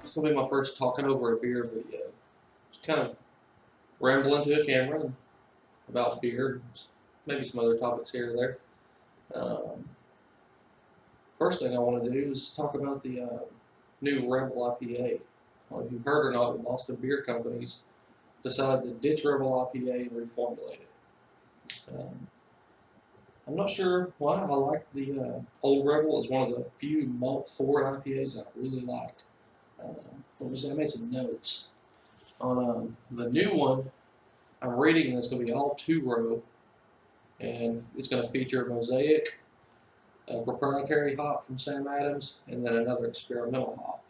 It's gonna be my first talking over a beer video. Just kind of ramble into a camera about beer, maybe some other topics here or there. Um, First thing I want to do is talk about the new Rebel IPA. Well, if you've heard or not, the Boston Beer Companies decided to ditch Rebel IPA and reformulate it. Um, I'm not sure why. I like the old Rebel as one of the few malt forward IPAs I really liked. I made some notes on the new one. I'm reading it's going to be all 2-row, and it's going to feature a mosaic, a proprietary hop from Sam Adams, and then another experimental hop.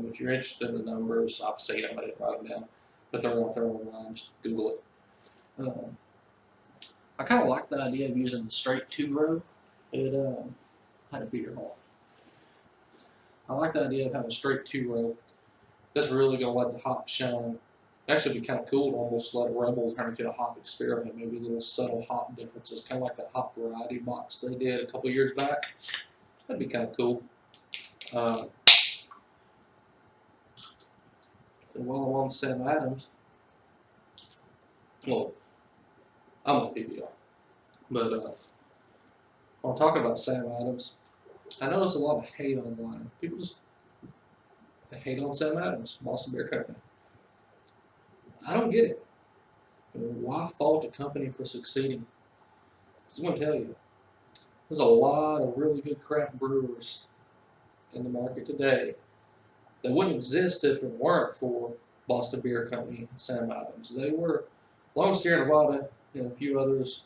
If you're interested in the numbers, I've seen them, I didn't write them down, but they're out there online, just Google it. I kind of like the idea of using the straight 2-row. It had a beer hall. I like the idea of having a straight 2-row. That's really going to let the hop shine. Actually, it'd be kind of cool to almost let a Rebel turn into a hop experiment, maybe little subtle hop differences, kind of like that hop variety box they did a couple years back. That'd be kind of cool. And while I'm on Sam Adams, well, I'm on PBR, but I'll talk about Sam Adams. I notice a lot of hate online. People just hate on Sam Adams, Boston Beer Company. I don't get it. Why fault a company for succeeding? I'm going to tell you, there's a lot of really good craft brewers in the market today that wouldn't exist if it weren't for Boston Beer Company and Sam Adams. They were, along with Sierra Nevada and a few others,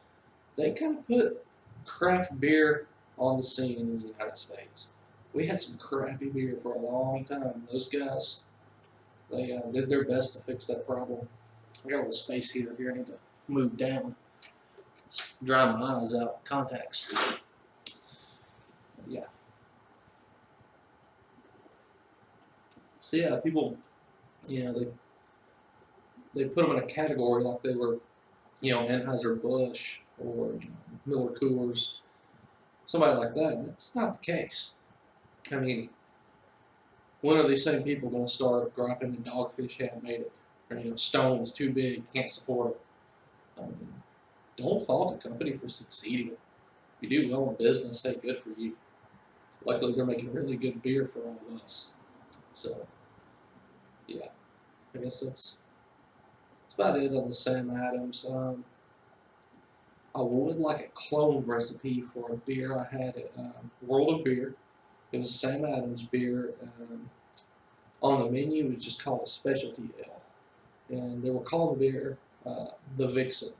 they kind of put craft beer on the scene in the United States. We had some crappy beer for a long time. Those guys, they did their best to fix that problem. I got a little space heater here. I need to move down. It's drying my eyes out. Contacts. Yeah. So yeah, people, they put them in a category like they were, Anheuser-Busch or Miller Coors, somebody like that. And that's not the case. I mean, when are these same people going to start griping the Dogfish hadn't made it? Or, Stone was too big, can't support it. Don't fault a company for succeeding. If you do well in business, hey, good for you. Luckily, they're making really good beer for all of us. So, yeah, I guess that's about it on the Sam Adams. I would like a clone recipe for a beer I had at World of Beer. It was Sam Adams beer. On the menu, it was just called a specialty ale. And they were calling the beer the Vixen.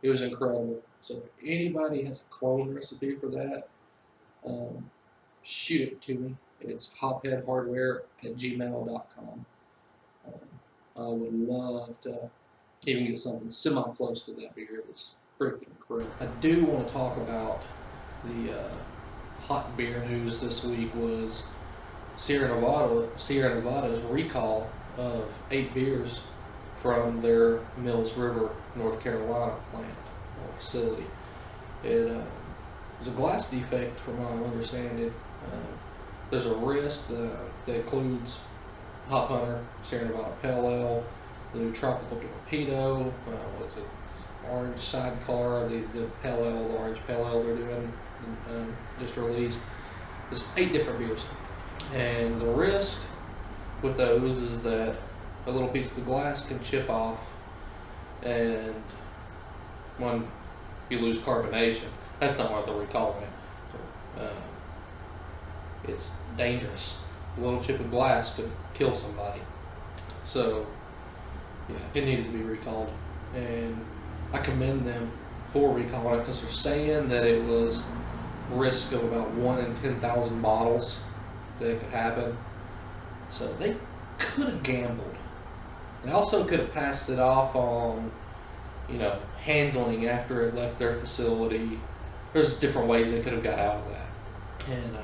It was incredible. So if anybody has a clone recipe for that, shoot it to me. It's hopheadhardware@gmail.com. I would love to even get something semi-close to that beer. It was freaking incredible. I do want to talk about the hot beer news this week was Sierra Nevada's recall of 8 beers from their Mills River, North Carolina plant or facility. It was a glass defect from what I understand it. There's a risk that includes Hop Hunter, Sierra Nevada Pale Ale, the new Tropical Torpedo, Orange Sidecar, the Pale Ale, the Orange Pale Ale they're doing, just released. There's 8 different beers. And the risk with those is that a little piece of the glass can chip off, and when you lose carbonation, that's not what they're recalling it. It's dangerous. A little chip of glass could kill somebody. So, yeah, it needed to be recalled. And I commend them for recalling it because they're saying that it was risk of about 1 in 10,000 bottles that it could happen. So they could have gambled. They also could have passed it off on, handling after it left their facility. There's different ways they could have got out of that. And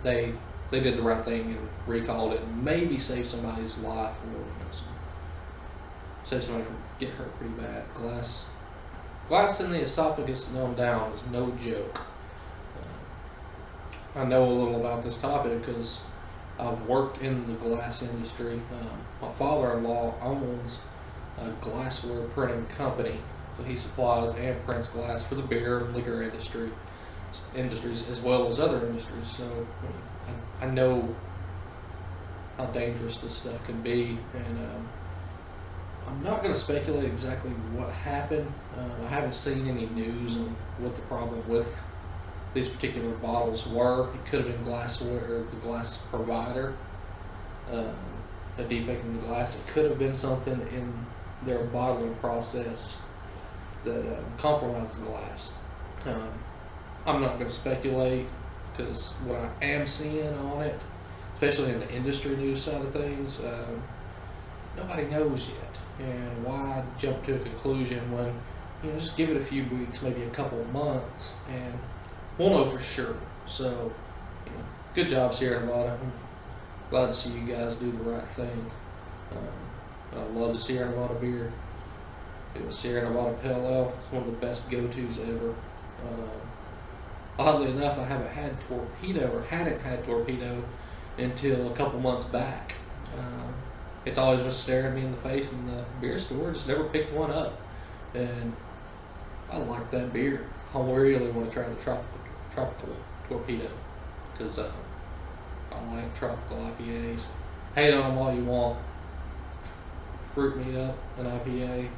they did the right thing and recalled it and maybe saved somebody's life or save somebody from getting hurt pretty bad. Glass in the esophagus going down is no joke. I know a little about this topic because I've worked in the glass industry. My father-in-law owns a glassware printing company, so he supplies and prints glass for the beer and liquor industries as well as other industries. So I know how dangerous this stuff can be, and I'm not going to speculate exactly what happened. I haven't seen any news on what the problem with these particular bottles were. It could have been glassware or the glass provider, a defect in the glass. It could have been something in their bottling process that compromised the glass. I'm not going to speculate, because what I am seeing on it, especially in the industry news side of things, nobody knows yet. And why jump to a conclusion when, just give it a few weeks, maybe a couple of months, and we'll know for sure. So, good job, Sierra Nevada. I'm glad to see you guys do the right thing. I love the Sierra Nevada beer. It was Sierra Nevada Pale Ale. It's one of the best go-tos ever. Oddly enough, I hadn't had Torpedo until a couple months back. It's always been staring me in the face in the beer store. Just never picked one up, and I like that beer. I really want to try the tropical Torpedo, because I like tropical IPAs. Hate on them all you want. Fruit me up an IPA,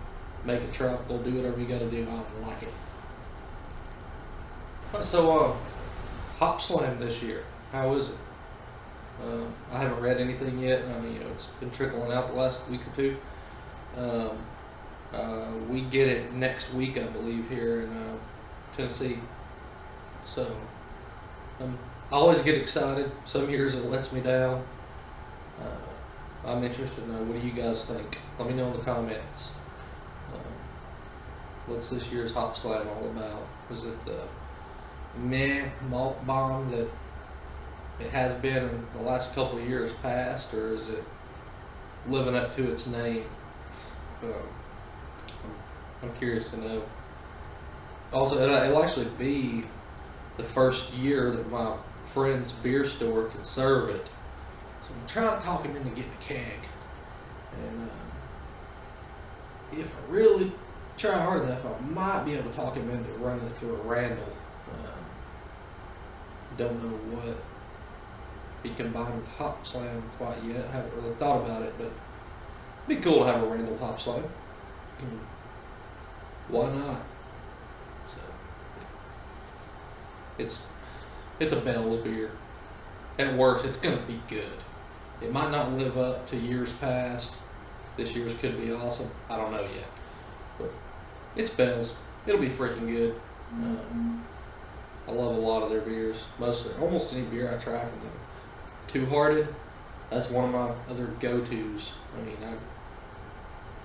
make it tropical, do whatever you got to do. I like it. So, Hop Slam this year, how is it? I haven't read anything yet. It's been trickling out the last week or two. We get it next week, I believe, here in Tennessee. So, I always get excited. Some years it lets me down. I'm interested to know, what do you guys think? Let me know in the comments. What's this year's Hop Slam all about? Is it the malt bomb that it has been in the last couple of years past, or is it living up to its name? I'm curious to know. Also, it'll actually be the first year that my friend's beer store can serve it. So I'm trying to talk him into getting a keg. And if I really try hard enough, I might be able to talk him into running it through a Randall. Don't know what be combined with Hop Slam quite yet. Haven't really thought about it, but it'd be cool to have a Randall Hop Slam. Why not? So it's a Bell's beer. At worst, it's gonna be good. It might not live up to years past. This year's could be awesome. I don't know yet, but it's Bell's. It'll be freaking good. I love a lot of their beers. Almost any beer I try from them. Two Hearted, that's one of my other go-tos. I mean,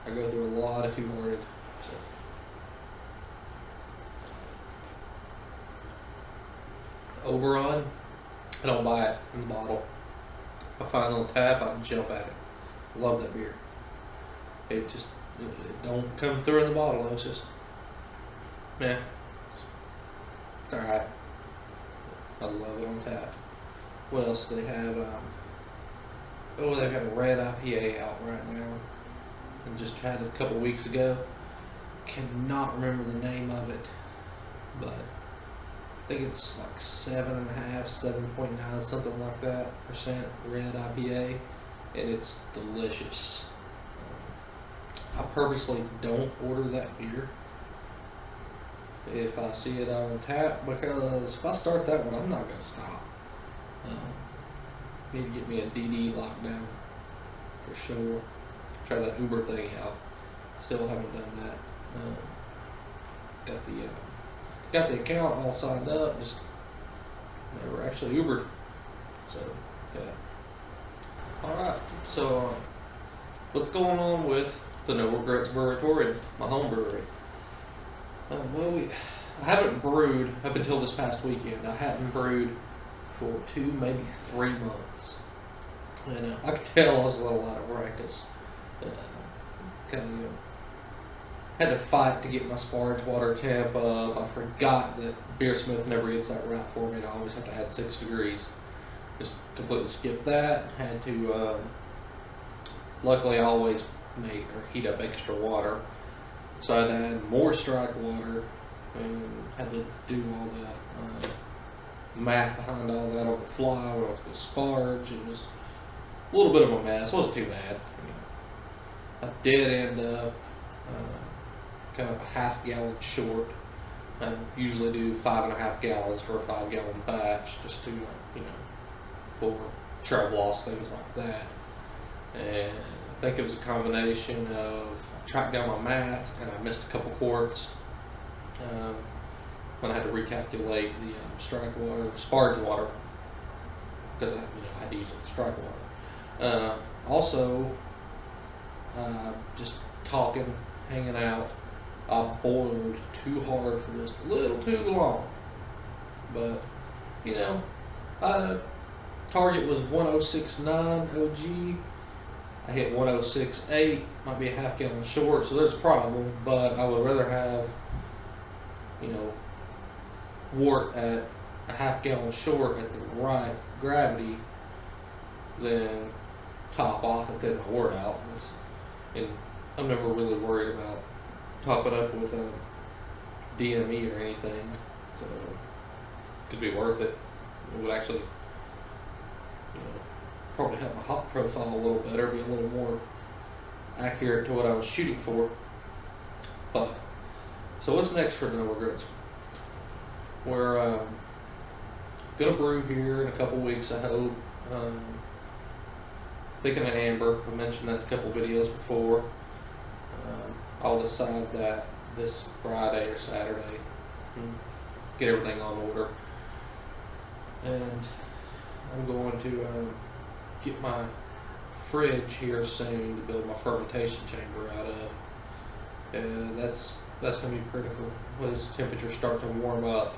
I go through a lot of Two Hearted. So. Oberon, I don't buy it in the bottle. I find it on tap, I jump at it. Love that beer. It don't come through in the bottle though. It's just, it's alright. I love it on tap. What else do they have? They've got a red IPA out right now. I just tried it a couple weeks ago. Cannot remember the name of it, but I think it's like 7.5, 7.9, something like that % red IPA, and it's delicious. I purposely don't order that beer if I see it on tap, because if I start that one, I'm not going to stop. Need to get me a DD lockdown for sure. Try that Uber thing out. Still haven't done that. Got the account all signed up, just never actually Ubered. So yeah. All right. So what's going on with the No Regrets Brewery, my home brewery? I haven't brewed up until this past weekend. I hadn't brewed for 2, maybe 3 months, and I could tell I was a little out of practice. Had to fight to get my sparge water temp up. I forgot that Beersmith never gets that right for me, and I always have to add 6 degrees. just completely skipped that. Had to, luckily I always make or heat up extra water. So I had to add more strike water and had to do all that math behind all that on the fly when I was going to sparge. It was a little bit of a mess. It wasn't too bad. I did end up kind of a half-gallon short. I usually do 5.5 gallons for a 5-gallon batch, just to, for trail loss, things like that. And I think it was a combination of I tracked down my math and I missed a couple quarts when I had to recalculate the strike water, sparge water, because I had to use it for strike water. Also, just talking, hanging out, I boiled too hard for just a little too long. But, target was 106.9 OG. I hit 106.8, might be a half-gallon short, so there's a problem. But I would rather have, wort at a half-gallon short at the right gravity than top off and thin my wort out. And I'm never really worried about topping up with a DME or anything, so it could be worth it. It would actually, probably help my hop profile a little better, be a little more accurate to what I was shooting for. But so what's next for No Regrets? We're gonna brew here in a couple weeks, I hope. Thinking of amber. I mentioned that in a couple videos before. I'll decide that this Friday or Saturday. Get everything on order, and I'm going to get my fridge here soon to build my fermentation chamber out of. And that's going to be critical as temperatures start to warm up.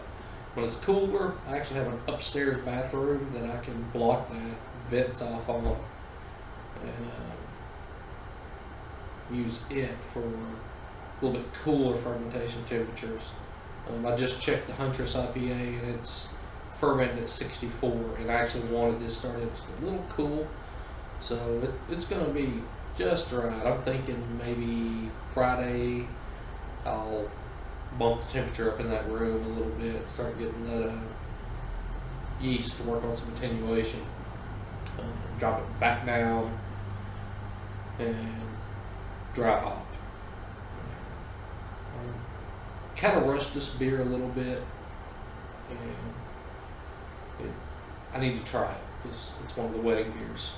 When it's cooler, I actually have an upstairs bathroom that I can block the vents off on and use it for a little bit cooler fermentation temperatures. I just checked the Huntress IPA and it's fermented at 64, and I actually wanted this started just a little cool, so it's going to be just right. I'm thinking maybe Friday I'll bump the temperature up in that room a little bit, start getting that yeast to work on some attenuation, drop it back down, and dry hop. Kind of rushed this beer a little bit, and I need to try it because it's one of the wedding beers.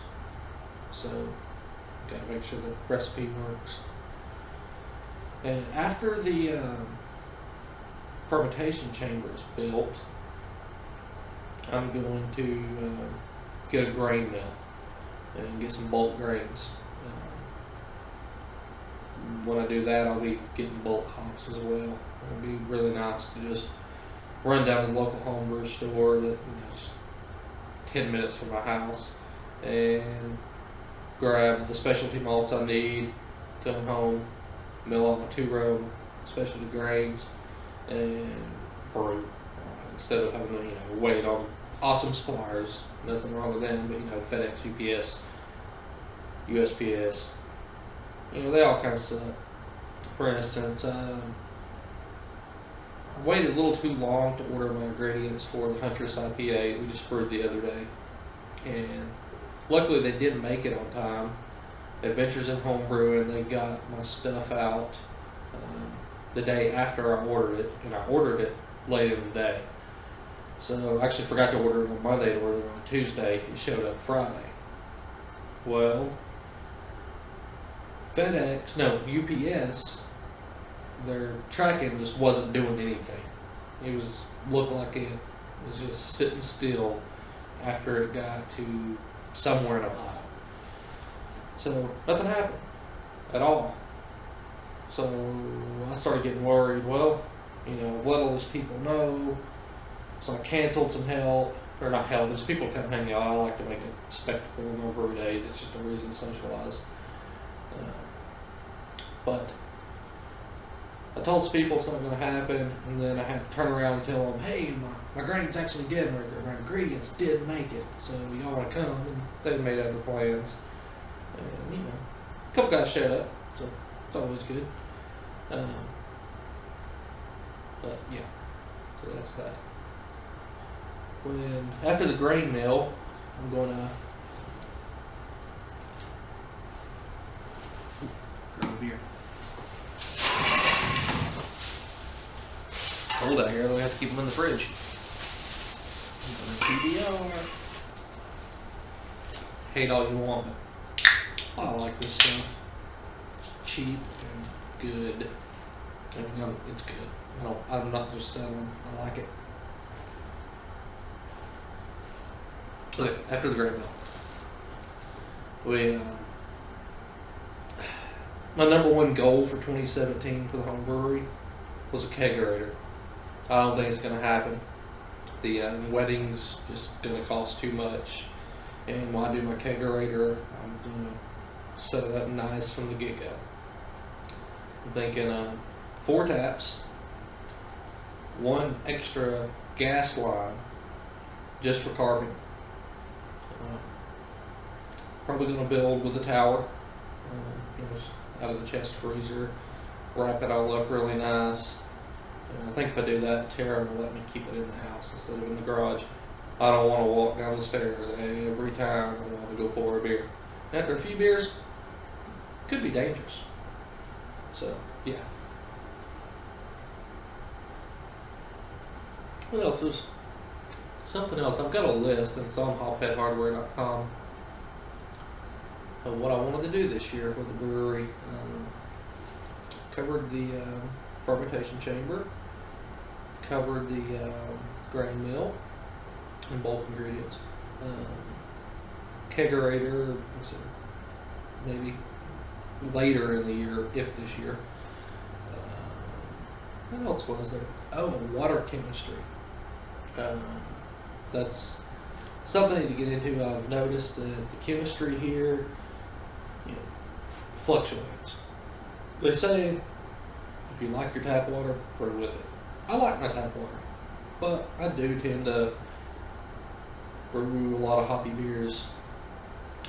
So, got to make sure the recipe works. And after the fermentation chamber is built, I'm going to get a grain mill and get some bulk grains. When I do that, I'll be getting bulk hops as well. It'll be really nice to just run down to the local homebrew store that just 10 minutes from my house and grab the specialty malts I need, come home, mill out my 2-row specialty grains, and brew. Instead of having to wait on awesome suppliers. Nothing wrong with them, but FedEx, UPS, USPS, they all kind of suck. For instance, I waited a little too long to order my ingredients for the Huntress IPA we just brewed the other day, and luckily they did make it on time. Adventures in Homebrew, and they got my stuff out the day after I ordered it, and I ordered it late in the day. So I actually forgot to order it on Monday to order it on Tuesday. It showed up Friday. Well, UPS, their tracking just wasn't doing anything. It looked like it was just sitting still after it got to somewhere in Ohio. So nothing happened at all. So I started getting worried. Well, let all these people know. So I canceled some help, or not help, just people come hang out. I like to make a spectacle on my brew days. It's just a reason to socialize. But I told some people it's not going to happen, and then I had to turn around and tell them, hey, my grains actually did make it. My ingredients did make it. So y'all want to come? And they made other plans. And, you know, a couple guys showed up, so it's always good. But yeah, so that's that. After the grain mill, I'm going to grab a beer. Cold out here, we have to keep them in the fridge. TBR. Hate all you want, but I like this stuff. It's cheap and good. I mean, it's good. I'm not just selling. I like it. Okay, after the grain mill, my number one goal for 2017 for the home brewery was a kegerator. I don't think it's going to happen. The wedding's just going to cost too much. And when I do my kegerator, I'm going to set it up nice from the get-go. I'm thinking 4 taps, 1 extra gas line just for carving. Probably going to build with a tower, just out of the chest freezer, wrap it all up really nice. I think if I do that, Tara will let me keep it in the house instead of in the garage. I don't want to walk down the stairs every time I want to go pour a beer. After a few beers, it could be dangerous. So, yeah. What else is something else? I've got a list and it's on hopheadhardware.com of what I wanted to do this year for the brewery. Covered the fermentation chamber, covered the grain mill and bulk ingredients, kegerator, maybe later in the year, if this year. What else was there? Oh, water chemistry. That's something I need to get into. I've noticed that the chemistry here, fluctuates. They say if you like your tap water, brew with it. I like my tap water, but I do tend to brew a lot of hoppy beers.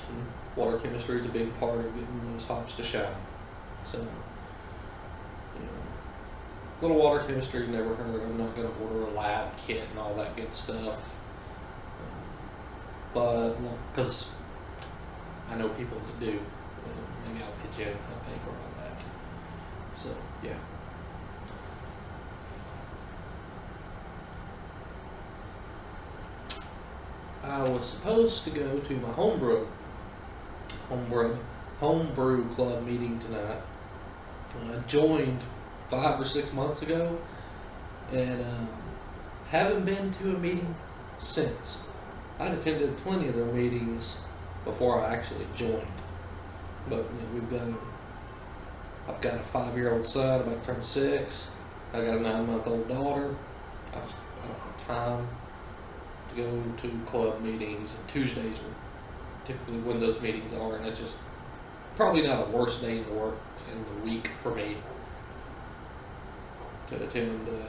And water chemistry is a big part of getting those hops to shine. So, a little water chemistry never hurt. I'm not going to order a lab kit and all that good stuff. But, because I know people that do. Maybe I'll pitch in and I'll pay for all that. So, yeah. I was supposed to go to my homebrew club meeting tonight. I joined 5 or 6 months ago, and haven't been to a meeting since. I'd attended plenty of their meetings before I actually joined. But I've got a 5-year-old son about to turn 6. I got a 9-month-old daughter. I don't have time to go to club meetings, and Tuesdays are typically when those meetings are, and it's just probably not a worse day in the week for me to attend a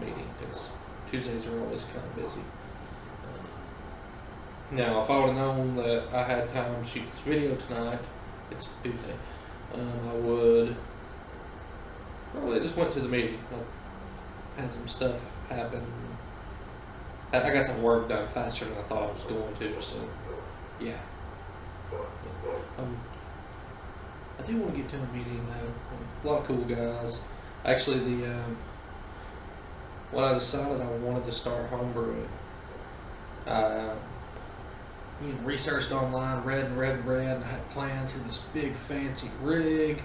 meeting, because Tuesdays are always kind of busy. Now, if I would have known that I had time to shoot this video tonight, it's Tuesday, I would probably just went to the meeting. I had some stuff happen. I got some work done faster than I thought I was going to, so yeah. I do want to get to a meeting though. A lot of cool guys. Actually, when I decided I wanted to start homebrewing, I researched online, read, and I had plans for this big fancy rig,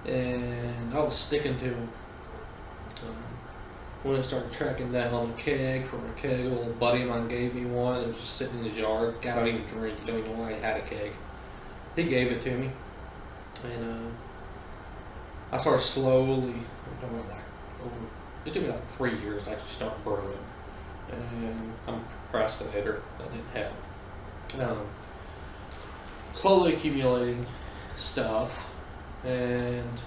and I was sticking to them. When I started tracking down a keg from a keg, a little buddy of mine gave me one. It was just sitting in his yard. Guy don't even drink. He don't even know why he had a keg. He gave it to me, and I started slowly. It took me like 3 years to actually start brewing, and I'm a procrastinator. That didn't help. Slowly accumulating stuff, and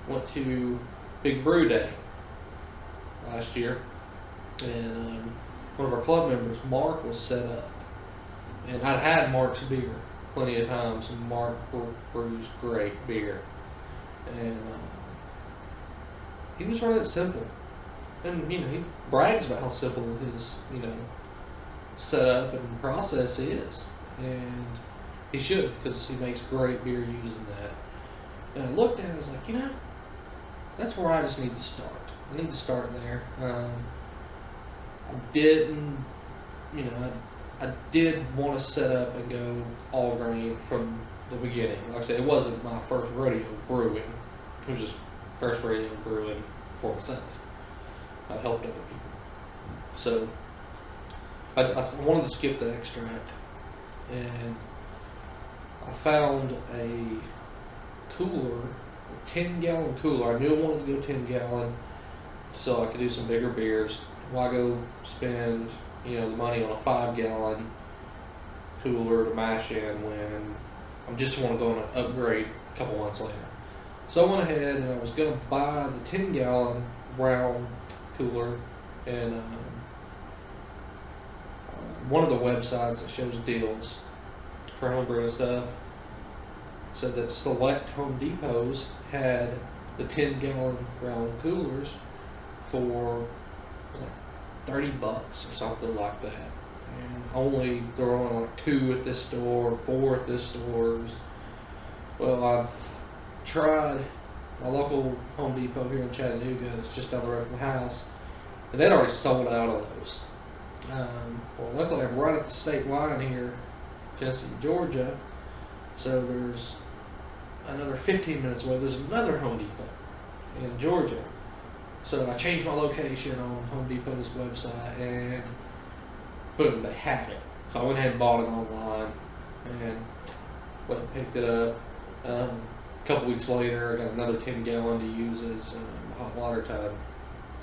went to Big Brew Day last year, and one of our club members, Mark, was set up. And I'd had Mark's beer plenty of times, and Mark brews great beer. And he was running it simple. And, he brags about how simple his, setup and process is. And he should, because he makes great beer using that. And I looked at it, I was like, that's where I just need to start. I need to start there. I didn't, I did want to set up and go all grain from the beginning. Like I said, it wasn't my first rodeo brewing. It was just first rodeo brewing for myself. I helped other people. So I wanted to skip the extract, and I found a cooler, a 10-gallon cooler. I knew I wanted to go 10-gallon so I could do some bigger beers. Why go spend the money on a 5-gallon cooler to mash in when I just want to go on an upgrade a couple months later? So I went ahead and I was going to buy the 10-gallon round cooler, and one of the websites that shows deals for homebrew stuff said that select Home Depots had the 10-gallon round coolers for $30 or something like that, and there were only like 2 at this store, 4 at this store. Well, I tried my local Home Depot here in Chattanooga. It's just down the road from the house, and they'd already sold out of those. Well, luckily I'm right at the state line here, Tennessee, Georgia, so there's another 15 minutes away. There's another Home Depot in Georgia. So I changed my location on Home Depot's website, and boom, they had it. So I went ahead and bought it online, and went and picked it up. A couple weeks later, I got another 10-gallon to use as hot water time,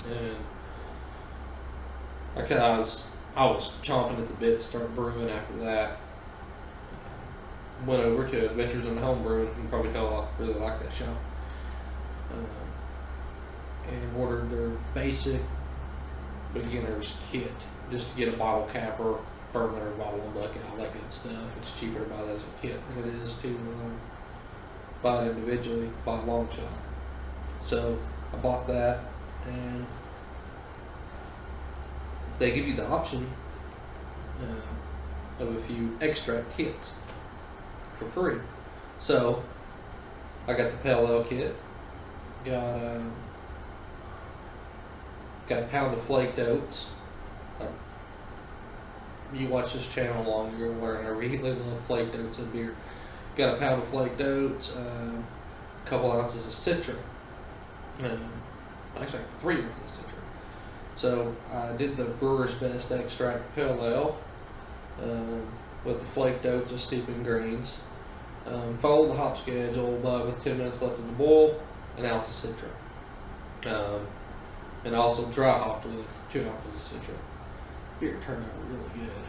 and I was chomping at the bit to start brewing after that. Went over to Adventures in the Home Brewing. You can probably tell I really like that shop. And ordered their basic beginner's kit, just to get a bottle capper, burner, bottle and bucket, all that good stuff. It's cheaper to buy that as a kit than it is to buy it individually by a long shot. So I bought that, and they give you the option of a few extract kits for free. So I got the Pale Ale kit, got a pound of flaked oats. You watch this channel long, you're gonna learn I really love flaked oats in beer. Got a pound of flaked oats, a couple ounces of Citra, actually 3 ounces of Citra. So I did the Brewer's Best Extract Pale Ale with the flaked oats of steeping grains. Followed the hop schedule, but with 10 minutes left in the boil, an ounce of Citra. And also dry hopped with 2 ounces of Citra. Beer turned out really good.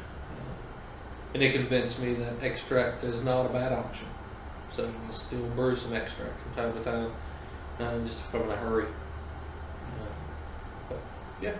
And it convinced me that extract is not a bad option. So I'll still brew some extract from time to time, just if I'm in a hurry. But yeah.